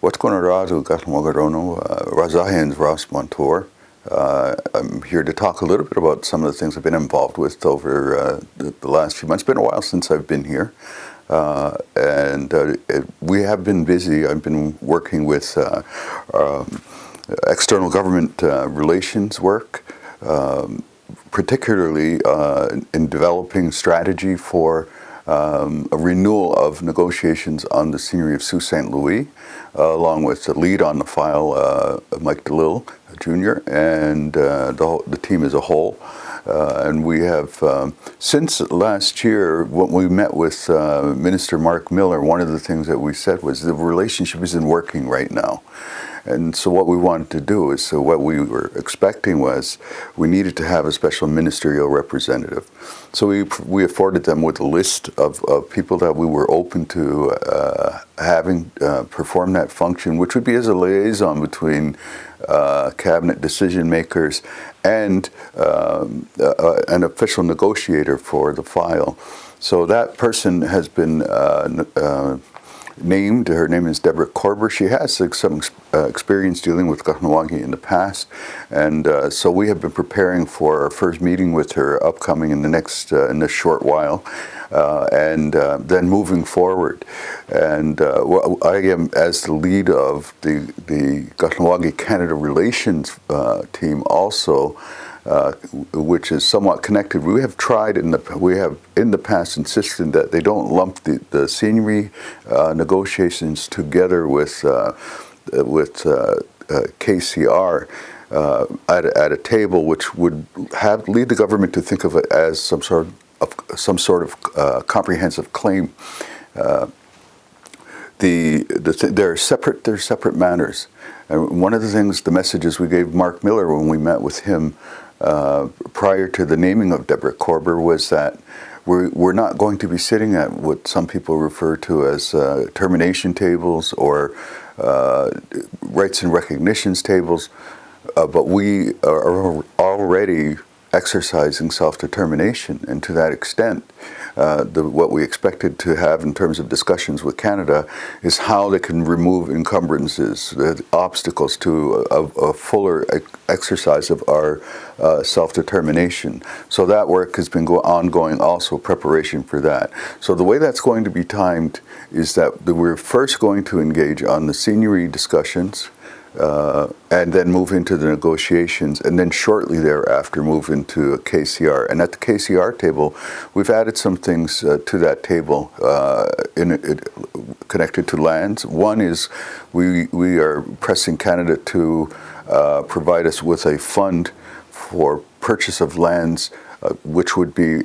What's going on, Ratsénhaienhs Ross Montour. I'm here to talk a little bit about some of the things I've been involved with over the last few months. It's been a while since I've been here, we have been busy. I've been working with external government relations work, particularly in developing strategy for a renewal of negotiations on the Seigneury of Sault St. Along with the lead on the file, Mike DeLille Jr., and the team as a whole. And we have, since last year, when we met with Minister Mark Miller, one of the things that we said was the relationship isn't working right now. And so what we wanted to do is, so what we were expecting was we needed to have a special ministerial representative. So we afforded them with a list of people that we were open to having perform that function, which would be as a liaison between cabinet decision makers and an official negotiator for the file. So that person has been named. Her name is Deborah Korber. She has some experience dealing with Kahnawà in the past, and so we have been preparing for our first meeting with her upcoming in this short while, and then moving forward. And I am, as the lead of the Kahnawà Canada relations team, also. Which is somewhat connected. We have tried in the past insisted that they don't lump the seigneury negotiations together with KCR at a table, which would lead the government to think of it as some sort of comprehensive claim. They're separate matters. And one of the things, the messages we gave Mark Miller when we met with him prior to the naming of Deborah Korber was that we're not going to be sitting at what some people refer to as termination tables or rights and recognitions tables, but we are already exercising self-determination, and to that extent, what we expected to have in terms of discussions with Canada is how they can remove encumbrances, obstacles to a fuller exercise of our self-determination. So that work has been ongoing, also preparation for that. So the way that's going to be timed is that we're first going to engage on the seigneury discussions, and then move into the negotiations, and then shortly thereafter move into a KCR. And at the KCR table, we've added some things to that table connected to lands. One is we are pressing Canada to provide us with a fund for purchase of lands, which would be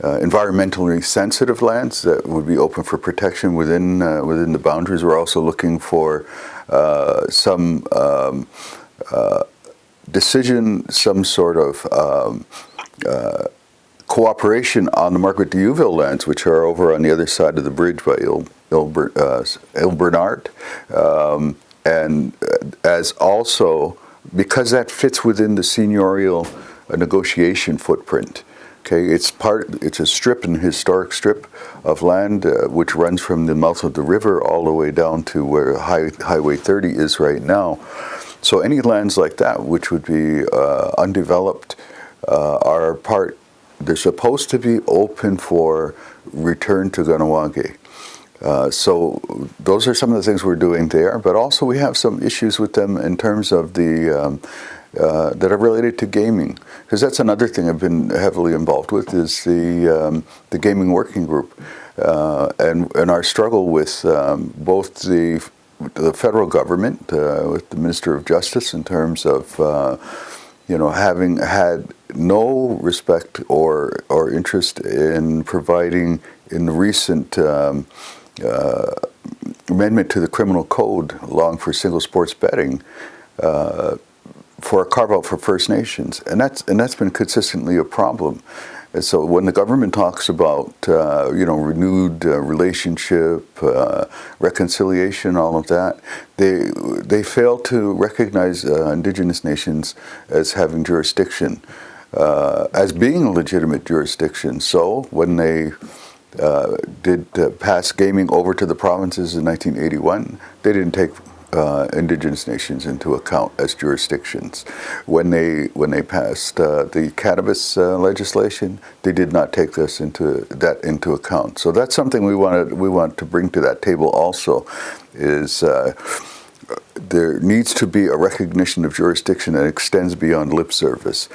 environmentally sensitive lands that would be open for protection within the boundaries. We're also looking for some decision, some sort of cooperation on the Margaret de Youville lands, which are over on the other side of the bridge by Il Bernard, and as also because that fits within the seigneurial negotiation footprint. Okay, it's a strip, an historic strip of land which runs from the mouth of the river all the way down to where Highway 30 is right now. So any lands like that, which would be undeveloped, they're supposed to be open for return to Kahnawake. So those are some of the things we're doing there, but also we have some issues with them in terms of that are related to gaming, because that's another thing I've been heavily involved with is the gaming working group, and our struggle with both the federal government with the Minister of Justice in terms of having had no respect or interest in providing in the recent amendment to the criminal code allowing for single sports betting. For a carve-out for First Nations, and that's been consistently a problem. And so when the government talks about renewed relationship, reconciliation, all of that, they fail to recognize Indigenous nations as having jurisdiction, as being a legitimate jurisdiction. So when they did pass gaming over to the provinces in 1981. They didn't take Indigenous nations into account as jurisdictions. When they passed the cannabis legislation, they did not take this into account. So that's something we want to bring to that table also, is there needs to be a recognition of jurisdiction that extends beyond lip service.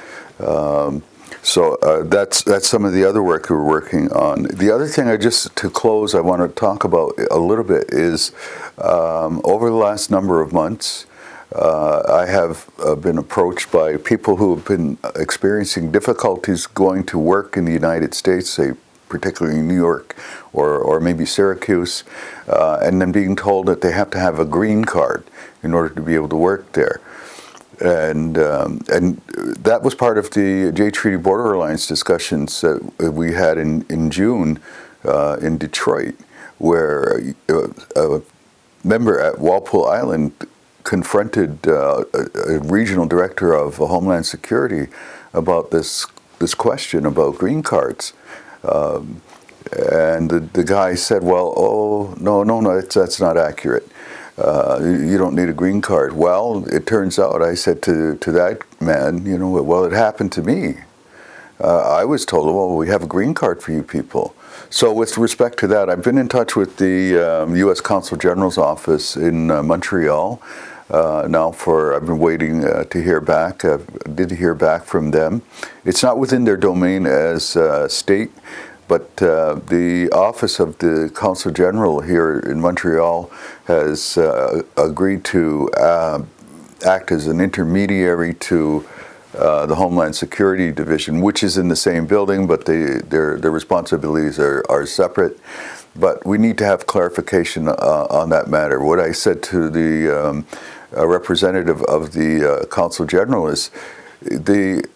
So that's some of the other work we're working on. The other thing to close, I want to talk about a little bit is over the last number of months, I have been approached by people who have been experiencing difficulties going to work in the United States, say particularly New York or maybe Syracuse, and then being told that they have to have a green card in order to be able to work there. And that was part of the Jay Treaty Border Alliance discussions that we had in June in Detroit, where a member at Walpole Island confronted a regional director of Homeland Security about this question about green cards. And the guy said, well, oh, no, that's not accurate. You don't need a green card. Well, it turns out, I said to that man, well, it happened to me. I was told, well, we have a green card for you people. So with respect to that, I've been in touch with the U.S. Consul General's office in Montreal. I've been waiting to hear back. I did hear back from them. It's not within their domain as state, but the office of the Consul General here in Montreal has agreed to act as an intermediary to the Homeland Security Division, which is in the same building, but their responsibilities are separate. But we need to have clarification on that matter. What I said to the representative of the Consul General is the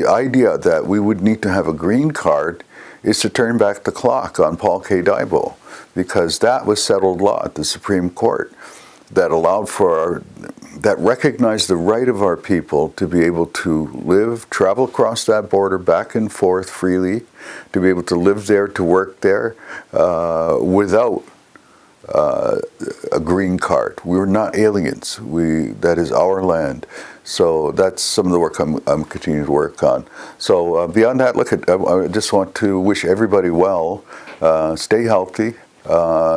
idea that we would need to have a green card is to turn back the clock on Paul K. Daibo, because that was settled law at the Supreme Court that that recognized the right of our people to be able to travel across that border back and forth freely, to be able to live there, to work there, without a green card. We're not aliens. That is our land. So that's some of the work I'm continuing to work on. So beyond that, I just want to wish everybody well. Stay healthy.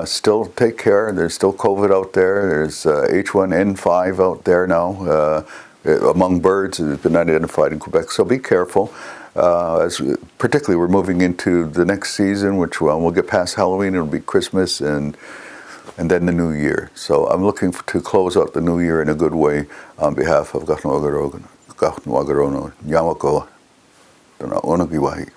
Still take care. There's still COVID out there. There's H1N5 out there now among birds. It's been identified in Quebec. So be careful. Particularly, we're moving into the next season, which we'll get past Halloween. It'll be Christmas and then the New Year. So I'm looking to close out the New Year in a good way on behalf of Kahnawake, Yamako, Onagiwahi.